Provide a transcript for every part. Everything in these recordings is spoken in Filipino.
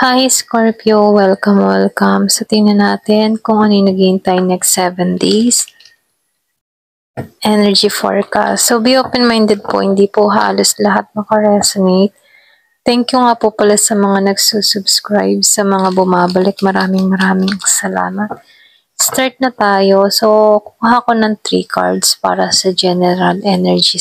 Hi Scorpio, welcome. So tingnan natin kung ano yung naghihintay next 7 days. Energy forecast. So be open-minded po, hindi po halos lahat makaresonate. Thank you nga po pala sa mga nagsusubscribe, sa mga bumabalik. Maraming salamat. Start na tayo. So, kuha ko ng 3 cards para sa general energy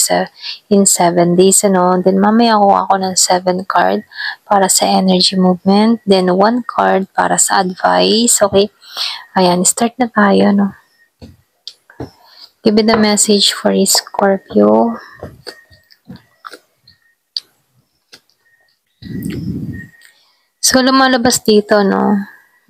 in 7 days. Then, mamaya kuha ko ng 7 card para sa energy movement. Then, 1 card para sa advice. Okay? Ayan, start na tayo. Give me the message for Scorpio. So, lumalabas dito,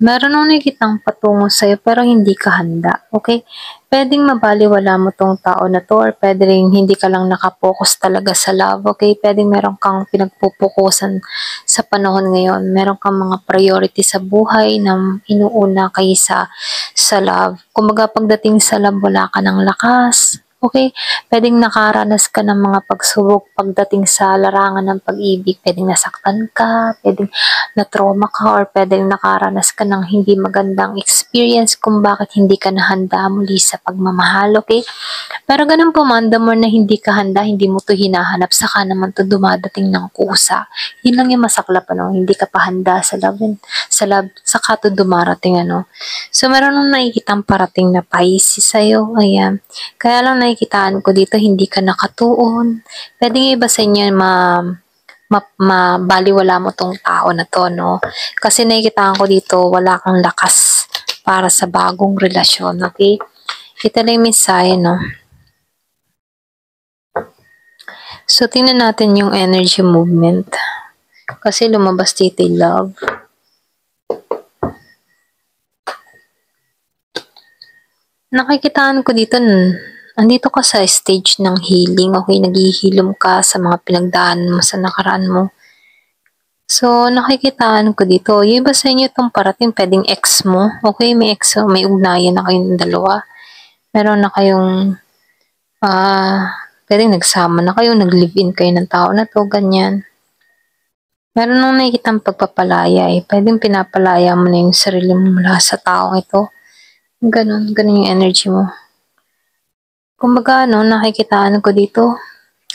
meron nung nakikitang patungo sa'yo pero hindi ka handa, okay? Pwedeng mabaliwala mo tong tao na to or pwedeng hindi ka lang nakapokus talaga sa love, okay? Pwedeng meron kang pinagpupukusan sa panahon ngayon. Meron kang mga priority sa buhay na inuuna kaysa sa love. Kumbaga pagdating sa love, wala ka ng lakas, okay? Pwedeng nakaranas ka ng mga pagsubok pagdating sa larangan ng pag-ibig. Pwedeng nasaktan ka, pwedeng na-trauma ka, or pwedeng nakaranas ka ng hindi magandang experience kung bakit hindi ka nahanda muli sa pagmamahal, okay? Pero ganun po man, the more na hindi ka handa, hindi mo to hinahanap, saka naman to dumadating ng kusa. Yun lang yung masaklap, hindi ka pa handa sa love, saka to dumarating, So, meron nung nakikitang parating na Pisces sa'yo, ayan. Kaya lang nakikitaan ko dito, hindi ka nakatuon. Pwede nga iba sa inyo, mabaliwala mo tong tao na to, Kasi nakikitaan ko dito, wala kang lakas para sa bagong relasyon, okay? Kita lang yung mensahe, So, tingnan natin yung energy movement. Kasi lumabas dito yung love. Nakikitaan ko dito, andito ka sa stage ng healing, okay? Naghihilom ka sa mga pinagdaan mo sa nakaraan mo. So, nakikitaan ko dito, yung iba sa inyo itong parating, pwedeng ex mo, okay? May ex, may ugnayan na kayong dalawa. Meron na kayong, pwedeng nagsama na kayo, nag-live-in kayo ng tao na to, ganyan. Meron nung nakikitang pagpapalaya pwedeng pinapalaya mo na yung sarili mo mula sa taong ito. Ganun yung energy mo. Kumbaga, nakikitaan ko dito,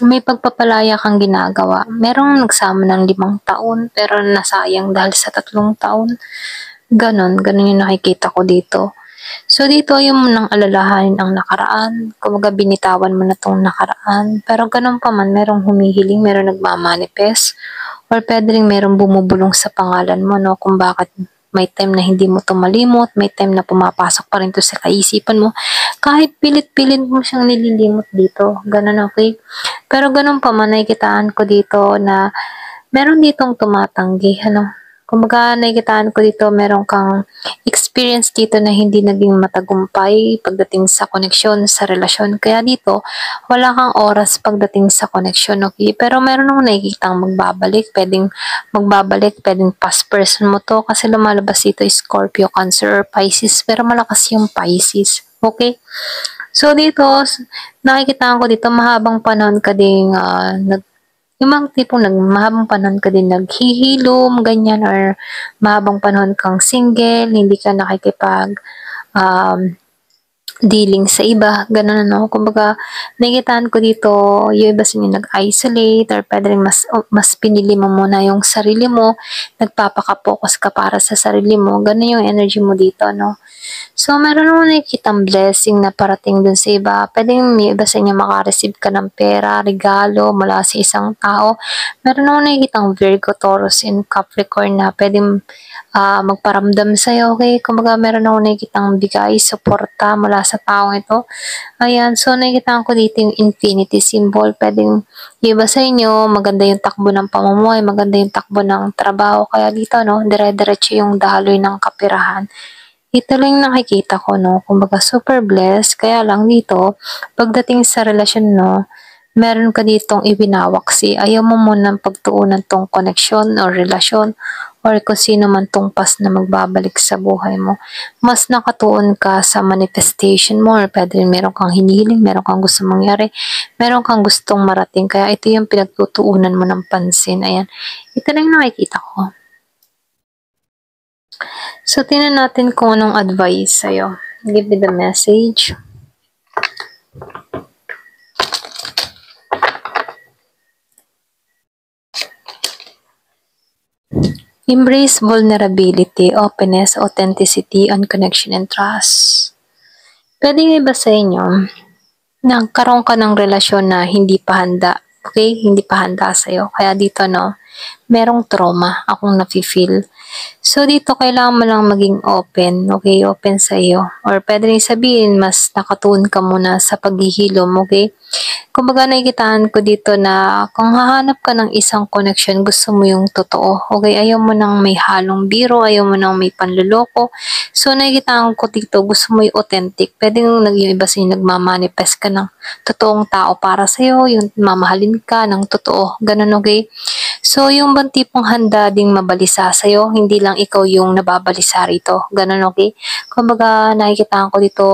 may pagpapalaya kang ginagawa. Merong nagsama ng 5 taon, pero nasayang dahil sa 3 taon. Ganon yung nakikita ko dito. So, dito yung nang alalahanin ang nakaraan. Kumbaga, binitawan mo na tong nakaraan. Pero ganun pa man, merong humihiling, merong nagmamanifest. Or pwede rin merong bumubulong sa pangalan mo, kung bakit may time na hindi mo to malimot, may time na pumapasok pa rin to sa kaisipan mo. Kahit pilit-pilit mo siyang nililimot dito. Ganun, okay? Pero ganun pa man, nakikitaan ko dito na meron ditong tumatanggi, Kumbaga, nakikitaan ko dito, meron kang experience dito na hindi naging matagumpay pagdating sa koneksyon, sa relasyon. Kaya dito, wala kang oras pagdating sa koneksyon, okay? Pero meron akong nakikitang pwedeng past person mo to, kasi lumalabas dito Scorpio, Cancer, or Pisces, pero malakas yung Pisces, okay? So, dito, nakikitaan ko dito, mahabang panahon ka ding yung mga tipong mahabang panahon ka din naghihilom, ganyan, or mahabang panahon kang single, hindi ka nakikipag dealing sa iba, ganun, Kumbaga, nakikitaan ko dito, yung iba sa inyo nag-isolate, or pwede rin mas pinili mo muna yung sarili mo, nagpapaka-focus ka para sa sarili mo, ganun yung energy mo dito, So, meron naman nakikitang blessing na parating dun sa iba. Pwedeng may iba sa inyo makareceive ka ng pera, regalo, mula sa isang tao. Meron naman nakikitang Virgo, Taurus, and Capricorn na pwedeng magparamdam sa'yo, okay? Kumbaga, meron ako nakikitang bigay, suporta mula sa taong ito. Ayan, so nakikita ko dito yung infinity symbol. Pwedeng yung iba sa inyo, maganda yung takbo ng pamumuhay, maganda yung takbo ng trabaho. Kaya dito, dire-diretso yung daloy ng kapirahan. Ito lang yung nakikita ko, Kumbaga, super blessed. Kaya lang dito, pagdating sa relasyon, meron ka ditong ibinawaksi. Ayaw mo munang pagtuunan tong koneksyon or relasyon or kung sino man tong pas na magbabalik sa buhay mo. Mas nakatuon ka sa manifestation mo, or pwede rin meron kang hinihiling, meron kang gusto mangyari, meron kang gustong marating. Kaya ito yung pinagtutuunan mo ng pansin. Ayan. Ito lang yung nakikita ko. So, tingnan natin kung anong advice sa'yo. Give me the message. Embrace vulnerability, openness, authenticity, and connection and trust. Pwedeng iba sa inyo, nagkaroon ka ng relasyon na hindi pa handa. Okay? Hindi pa handa sa'yo. Kaya dito, merong trauma akong nafe-feel. So, dito kailangan mo lang maging open, okay? Open sa iyo. Or pwede rin sabihin, mas nakatuon ka muna sa paghihilom, okay? Kumbaga nakikitaan ko dito na kung hahanap ka ng isang connection, gusto mo yung totoo. Okay, ayaw mo nang may halong biro, ayaw mo nang may panluloko. So nakikitaan ko dito, gusto mo yung authentic. Pwede yung iba sa nagmamanifest ka ng totoong tao para sa'yo, yung mamahalin ka ng totoo. Ganun, okay? So, yung bang tipong handa ding mabalisa sa'yo, hindi lang ikaw yung nababalisa rito. Ganun, okay? Kumbaga, nakikitaan ko dito,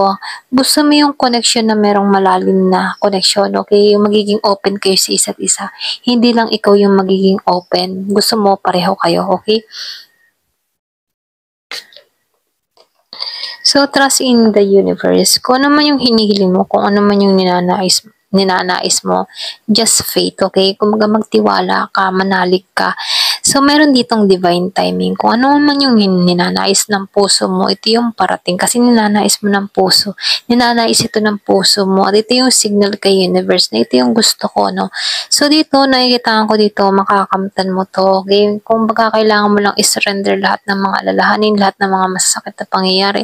gusto mo yung connection na merong malalim na connection, okay? Yung magiging open kayo sa isa't isa. Hindi lang ikaw yung magiging open. Gusto mo pareho kayo, okay? So, trust in the universe. Kung ano man yung hinihiling mo, kung ano man yung ninanais mo, just faith, okay? Kumbaga magtiwala ka, manalig ka. So, meron ditong divine timing. Kung ano man yung ninanais ng puso mo, ito yung parating. Kasi ninanais mo ng puso. Ninanais ito ng puso mo. At ito yung signal kay universe na ito yung gusto ko, no? So, dito, nakikitaan ko dito, makakamtan mo to. Okay? Kung baga, kailangan mo lang isurrender lahat ng mga alalahanin, lahat ng mga masasakit na pangyayari.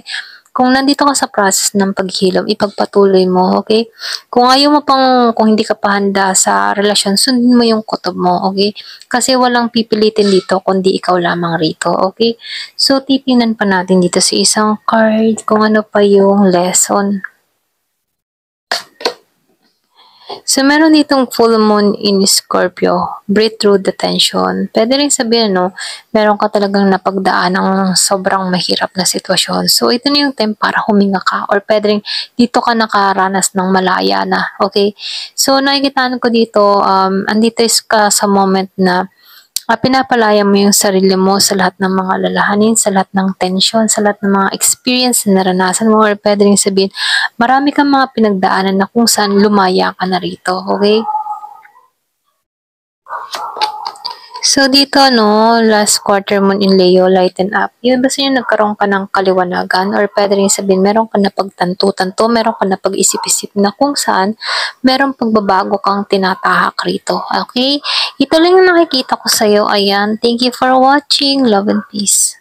Kung nandito ka sa process ng paghilom, ipagpatuloy mo, okay? Kung ayaw mo kung hindi ka pa handa sa relasyon, sundin mo yung kutob mo, okay? Kasi walang pipilitin dito, kundi ikaw lamang rito, okay? So, titingnan pa natin dito sa isang card kung ano pa yung lesson. So, meron ditong full moon in Scorpio. Breathe through the tension. Pwede rin sabihin, meron ka talagang napagdaan ng sobrang mahirap na sitwasyon. So, ito na yung time para huminga ka. Or pwede rin, dito ka nakaranas ng malaya na. Okay? So, nakikitaan ko dito, andito is ka sa moment na pinapalaya mo yung sarili mo sa lahat ng mga lalahanin, sa lahat ng tension, sa lahat ng mga experience na naranasan mo, or pwede rin sabihin, marami kang mga pinagdaanan na kung saan lumaya ka na rito, okay? So, dito, last quarter moon in Leo, lighten up. Yung basta yung nagkaroon ka ng kaliwanagan, or pwede rin sabihin, meron ka na pagtanto-tanto, meron ka na pag-isip-isip na kung saan, meron pagbabago kang tinatahak rito. Okay? Ito lang yung nakikita ko sa'yo. Ayan. Thank you for watching. Love and peace.